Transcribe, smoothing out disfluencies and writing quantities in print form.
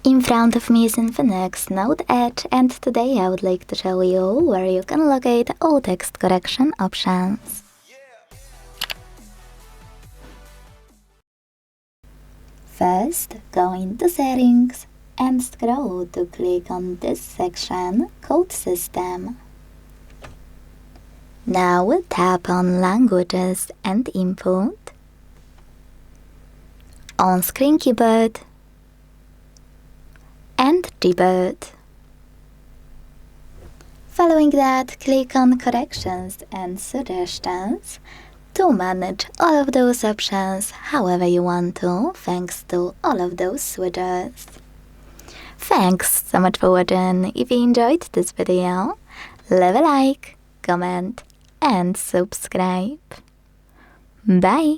In front of me is INFINIX Note Edge, and today I would like to show you where you can locate all text correction options. First, go into Settings and scroll to click on this section called System. Now tap on Languages and Input, On-Screen Keyboard, and Gboard. Following that, click on Corrections and Suggestions to manage all of those options however you want to, thanks to all of those switches. Thanks so much for watching. If you enjoyed this video, leave a like, comment, and subscribe. Bye!